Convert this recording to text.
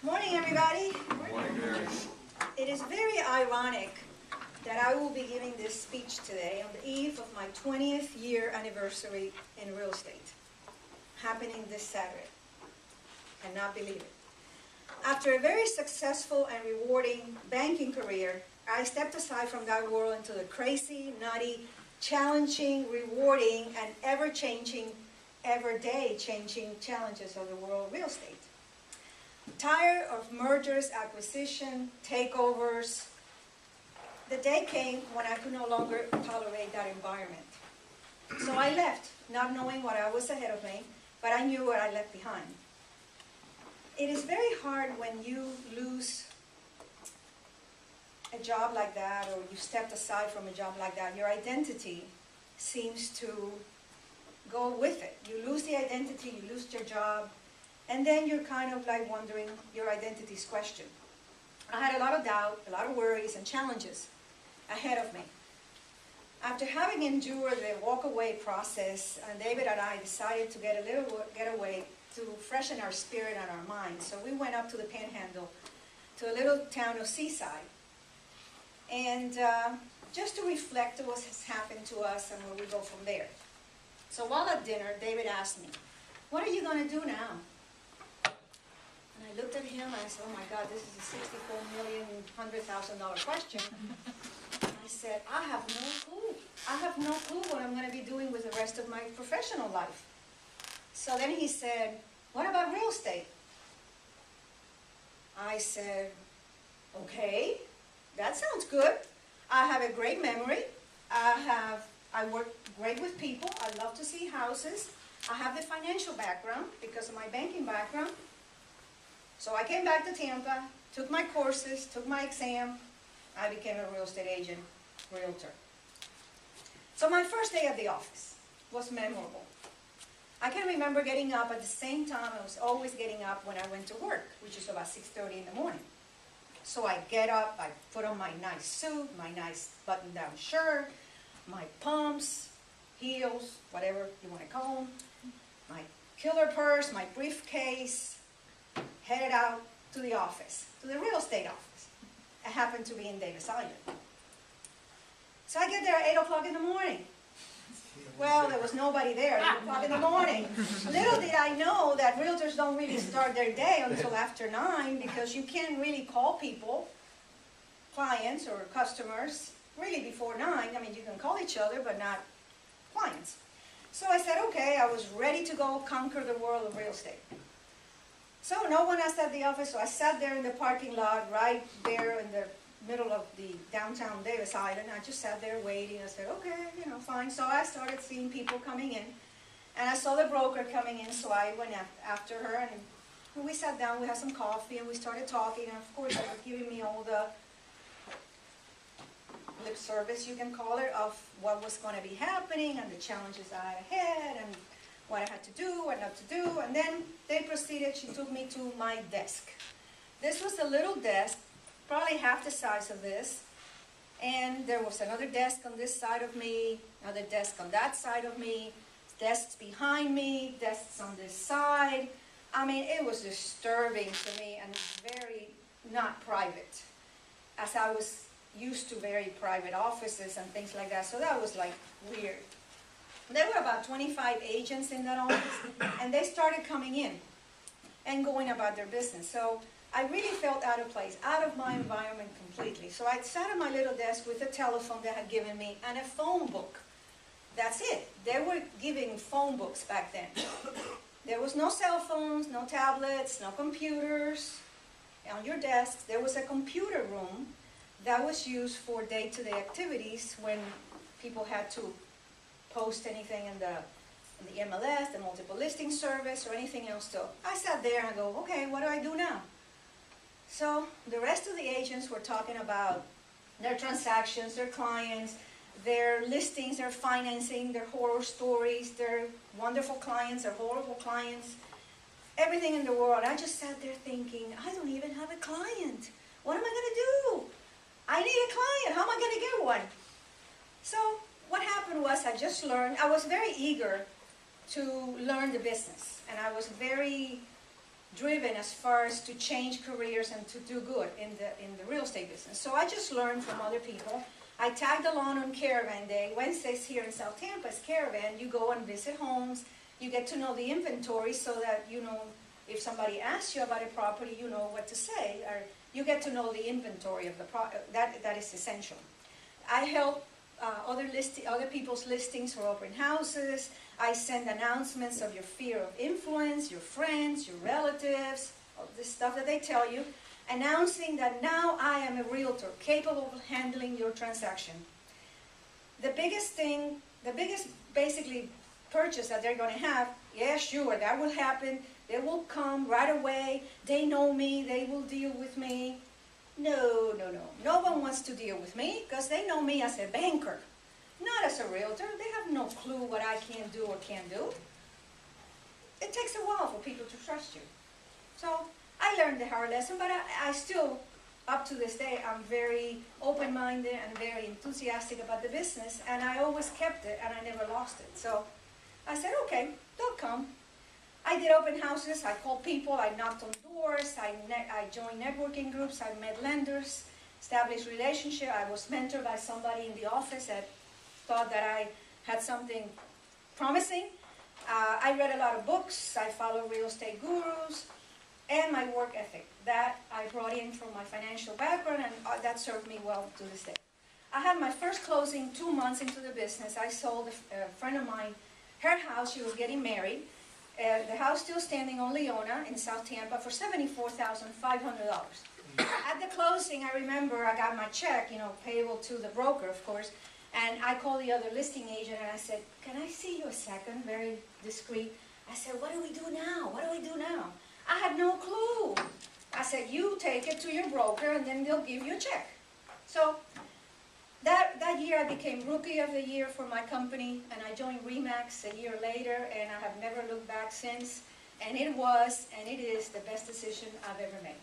Morning, everybody. Morning, Mary. It is very ironic that I will be giving this speech today on the eve of my 20th year anniversary in real estate, happening this Saturday. Cannot believe it. After a very successful and rewarding banking career, I stepped aside from that world into the crazy, nutty, challenging, rewarding, and ever-changing, every-day changing challenges of the world of real estate. Tired of mergers, acquisition, takeovers, the day came when I could no longer tolerate that environment. So I left, not knowing what I was ahead of me, but I knew what I left behind. It is very hard when you lose a job like that, or you stepped aside from a job like that. Your identity seems to go with it. You lose the identity, you lose your job, and then you're kind of like wondering, your identity's questioned. I had a lot of doubt, a lot of worries and challenges ahead of me. After having endured the walk-away process, David and I decided to get a little getaway to freshen our spirit and our mind. So we went up to the Panhandle, to a little town of Seaside. And just to reflect on what has happened to us and where we go from there. So while at dinner, David asked me, "What are you going to do now?" And I looked at him and I said, "Oh my God, this is a $64,100,000 question." I said, "I have no clue. I have no clue what I'm going to be doing with the rest of my professional life." So then he said, "What about real estate?" I said, "Okay, that sounds good. I have a great memory. I work great with people. I love to see houses. I have the financial background because of my banking background." So I came back to Tampa, took my courses, took my exam. I became a real estate agent, realtor. So my first day at the office was memorable. I can remember getting up at the same time I was always getting up when I went to work, which is about 6:30 in the morning. So I get up, I put on my nice suit, my nice button-down shirt, my pumps, heels, whatever you want to call them, my killer purse, my briefcase, headed out to the office, to the real estate office. I happened to be in Davis Island. So I get there at 8 o'clock in the morning. Well, there was nobody there at 8 o'clock in the morning. Little did I know that realtors don't really start their day until after 9, because you can't really call people, clients or customers, really before 9. I mean, you can call each other, but not clients. So I said, okay, I was ready to go conquer the world of real estate. So no one else at the office, so I sat there in the parking lot right there in the middle of the downtown Davis Island. I just sat there waiting. I said, okay, fine. So I started seeing people coming in, and I saw the broker coming in, so I went after her, and we sat down, we had some coffee, and we started talking, and of course they were giving me all the lip service, you can call it, of what was going to be happening, and the challenges I had ahead, and what I had to do, what not to do, and then they proceeded, she took me to my desk. This was a little desk, probably half the size of this, and there was another desk on this side of me, another desk on that side of me, desks behind me, desks on this side. I mean, it was disturbing to me and very not private, as I was used to very private offices and things like that, so that was like weird. There were about 25 agents in that office, and they started coming in and going about their business. So I really felt out of place, out of my environment completely. So I sat at my little desk with a telephone they had given me and a phone book. That's it. They were giving phone books back then. There was no cell phones, no tablets, no computers. On your desk, there was a computer room that was used for day-to-day activities when people had to post anything in the MLS, the multiple listing service, or anything else. So I sat there and I go, okay, what do I do now? So the rest of the agents were talking about their transactions, their clients, their listings, their financing, their horror stories, their wonderful clients, their horrible clients, everything in the world. I just sat there thinking, I don't even have a client. What am I going to do? I need a client. How am I going to get one? So what happened was I just learned, I was very eager to learn the business, and I was very driven as far as to change careers and to do good in the real estate business. So I just learned from other people. I tagged along on Caravan Day. Wednesdays here in South Tampa is Caravan. You go and visit homes. You get to know the inventory so that you know if somebody asks you about a property, you know what to say. Or you get to know the inventory of the property. That is essential. I help other people's listings for open houses. I send announcements of your sphere of influence, your friends, your relatives, all this stuff that they tell you, announcing that now I am a realtor capable of handling your transaction. The biggest basically purchase that they're going to have, yeah, sure, that will happen. They will come right away. They know me. They will deal with me. No. No one wants to deal with me because they know me as a banker, not as a realtor. They have no clue what I can do or can't do. It takes a while for people to trust you. So I learned the hard lesson, but I still, up to this day, I'm very open-minded and very enthusiastic about the business, and I always kept it, and I never lost it. So I said, okay, they'll come. I did open houses, I called people, I knocked on doors, I joined networking groups, I met lenders, established relationships. I was mentored by somebody in the office that thought that I had something promising. I read a lot of books, I follow real estate gurus, and my work ethic. That I brought in from my financial background, and that served me well to this day. I had my first closing 2 months into the business. I sold a friend of mine her house. She was getting married. The house still standing on Leona in South Tampa for $74,500. At the closing, I remember I got my check, payable to the broker, of course, and I called the other listing agent and I said, can I see you a second? Very discreet. I said, what do we do now? What do we do now? I had no clue. I said, you take it to your broker and then they'll give you a check. So that year I became Rookie of the Year for my company, and I joined RE/MAX a year later, and I have never looked back since. And it was, and it is, the best decision I've ever made.